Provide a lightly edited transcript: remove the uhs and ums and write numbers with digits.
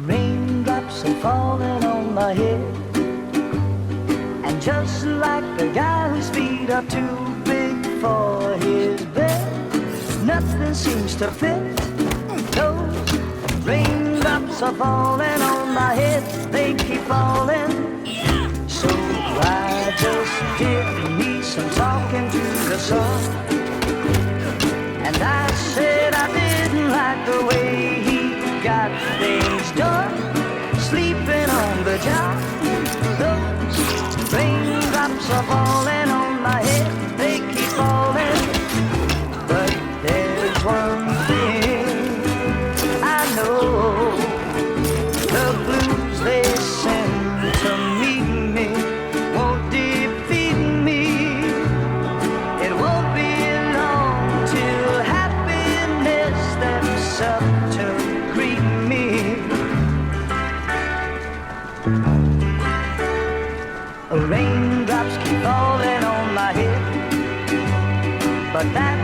Raindrops are falling on my head, and just like the guy whose feet are too big for his bed, nothing seems to fit. Those raindrops are falling on my head, they keep falling. So I just did me some talking to the sun, and I said I didn't like the way he got things done, sleeping on the job. Those raindrops are falling on my head, they keep falling. But there's one thing I know, the blues they send to meet me won't defeat me. It won't be long till happiness steps up to greet me. Raindrops keep falling on my head, but that